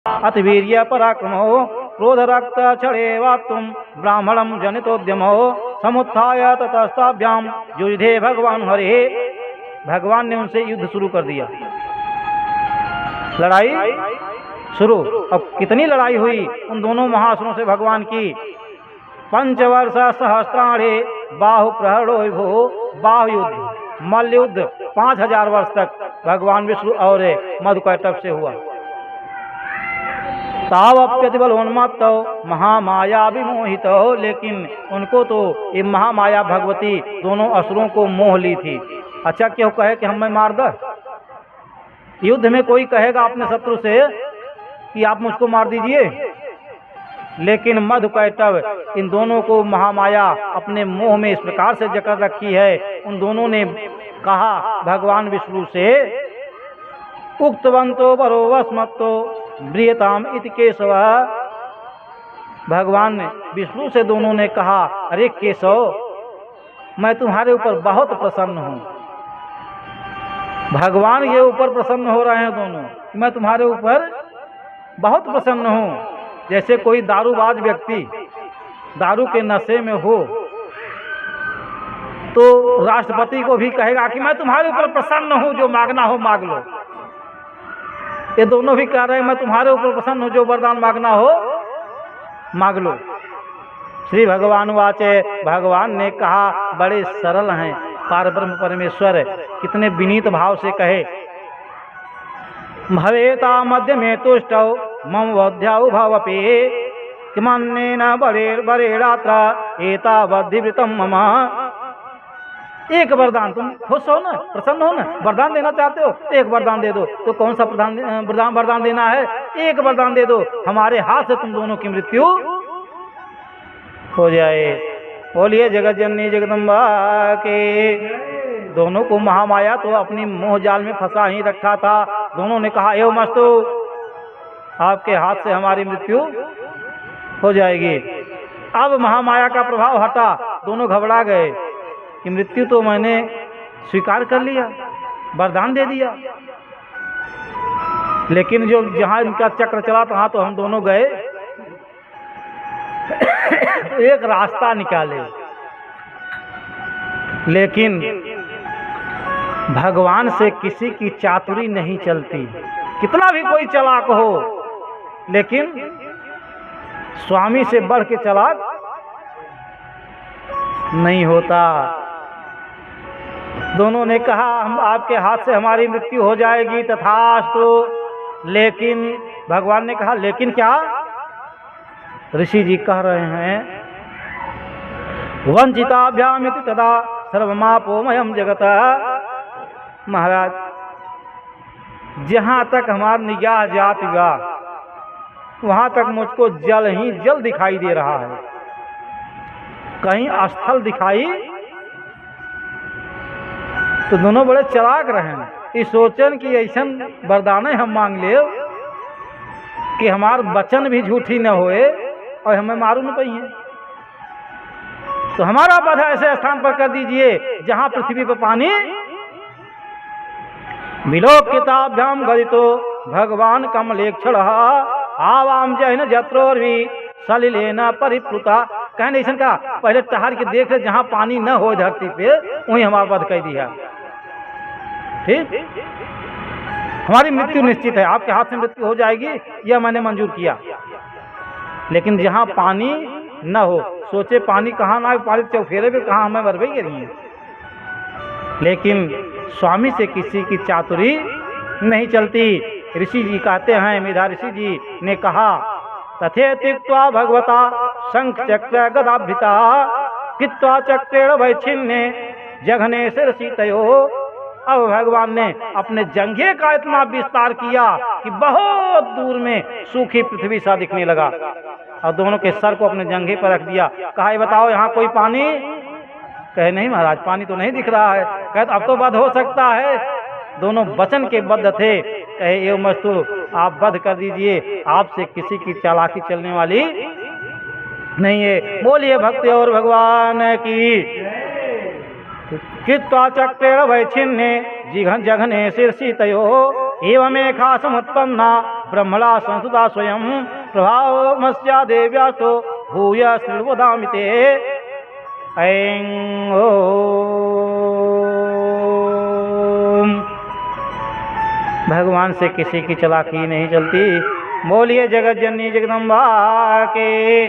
अति वीर्य पराक्रमो क्रोध रक्त छड़ेवात्तुम ब्राह्मणम जनितोद्यमो समुत्थाय ततस्ताभ्याम युद्धे भगवान हरे। भगवान ने उनसे युद्ध शुरू कर दिया, लड़ाई शुरू। अब कितनी लड़ाई हुई उन दोनों महासुरों से भगवान की। पंचवर्ष सहस्त्राणे बाहु प्रहरो भो। बाहु युद्ध, मल्ल युद्ध 5000 वर्ष तक भगवान विष्णु और मधुकैटभ से हुआ। तावप्यतिबलोन्मत्त महामाया विमोहित। लेकिन उनको तो ये महामाया भगवती दोनों असुरों को मोह ली थी। अच्छा क्यों कहे कि हमें मार दो? युद्ध में कोई कहेगा अपने शत्रु से कि आप मुझको मार दीजिए, लेकिन मधुकैटभ इन दोनों को महामाया अपने मोह में इस प्रकार से जकड़ रखी है। उन दोनों ने कहा भगवान विष्णु से, उक्तवंतो वरो वस्मत्तो ब्रियताम इति केशव। भगवान विष्णु से दोनों ने कहा, अरे केशव, मैं तुम्हारे ऊपर बहुत प्रसन्न हूँ। भगवान के ऊपर प्रसन्न हो रहे हैं दोनों, मैं तुम्हारे ऊपर बहुत प्रसन्न हूँ। जैसे कोई दारूबाज व्यक्ति दारू के नशे में हो तो राष्ट्रपति को भी कहेगा कि मैं तुम्हारे ऊपर प्रसन्न हूँ, जो मांगना हो मांग लो। ये दोनों भी कह रहे हैं मैं तुम्हारे ऊपर प्रसन्न हूँ, जो वरदान मांगना हो मांग लो। श्री भगवान वाचे, भगवान ने कहा, बड़े सरल हैं पारब्रह्म परमेश्वर, कितने विनीत भाव से कहे, भवेता मध्य में तुष्टौ मम वध्याउ भवपे किमन्नेन बरेरात्र एतावद्धिवृतं मम। एक वरदान, तुम खुश हो ना, प्रसन्न हो ना, वरदान देना चाहते हो तो एक वरदान दे दो। तो कौन सा वरदान देना है? एक वरदान दे दो, हमारे हाथ से तुम दोनों की मृत्यु हो जाए। बोलिए जगत जननी जगदम्बा के। दोनों को महामाया तो अपनी मोह जाल में फंसा ही रखा था। दोनों ने कहा, एवं मस्तु, आपके हाथ से हमारी मृत्यु हो जाएगी। अब महामाया का प्रभाव हटा, दोनों घबरा गए कि मृत्यु तो मैंने स्वीकार कर लिया, वरदान दे दिया, लेकिन जो जहां इनका चक्र चला वहां तो हम दोनों गए। तो एक रास्ता निकाले, लेकिन भगवान से किसी की चातुरी नहीं चलती। कितना भी कोई चालाक हो, लेकिन स्वामी से बढ़ के चालाक नहीं होता। दोनों ने कहा, हम आपके हाथ से हमारी मृत्यु हो जाएगी, तथास्तु। लेकिन भगवान ने कहा, लेकिन क्या? ऋषि जी कह रहे हैं, वंचिताभ्यामिति तदा सर्वमापोमयम जगत। महाराज, जहाँ तक हमारी निगाह जाती बा वहाँ तक मुझको जल ही जल दिखाई दे रहा है, कहीं स्थल दिखाई। तो दोनों बड़े चालाक रहे, इस सोचन कि ऐसा वरदान हम मांग ले कि हमार वचन भी झूठी न होए और हमें मारू न पाइए। तो हमारा पद ऐसे स्थान पर कर दीजिए जहां पृथ्वी पर पानी विलोकिताभ्याम गदितो भगवान कमलेक्षण आवाम जैन जत्रोर्वी सलिलेन परिप्लुता। कहने ऐसा का पहले टहर के देख ले, जहां पानी न हो धरती पे वहीं हमारा पद कह दिया। ठीक, हमारी मृत्यु निश्चित है, आपके हाथ से मृत्यु हो जाएगी, यह मैंने मंजूर किया। लेकिन जहां पानी न हो, सोचे पानी कहाँ ना, पानी चौफेरे पे कहाँ हमें बरबई करी है। लेकिन स्वामी से किसी की चातुरी नहीं चलती। ऋषि जी कहते हैं, मेधा ऋषि जी ने कहा, तथे त्यक्त्वा भगवता शंख चक्र गदाभृता कृत्वा चक्रेण वैच्छिन्ने जघने शिरसितयो। अब भगवान ने अपने जंघे का इतना विस्तार किया कि बहुत दूर में सूखी पृथ्वी सा दिखने लगा, और दोनों के सर को अपने जंघे पर रख दिया। कहा, ये बताओ यहाँ कोई पानी? कहे, नहीं महाराज, पानी तो नहीं दिख रहा है। कहे, अब तो वध हो सकता है। दोनों वचन के बद्ध थे। कहे, एवं मस्तु, आप वध कर दीजिए, आपसे किसी की चालाकी चलने वाली नहीं है। बोलिए भक्ति और भगवान की। कृत्वा चक्रेण वैच्छिन्ने जघने शिरसितयो एवमेका समुत्पन्ना ब्रह्मणा संस्तुता स्वयं प्रभावमस्या देव्यास्तो भूय शृण्वदामि ते। ऐं ओम। भगवान से किसी की चालाकी नहीं चलती। बोलिए जगत जननी जगदम्बा के।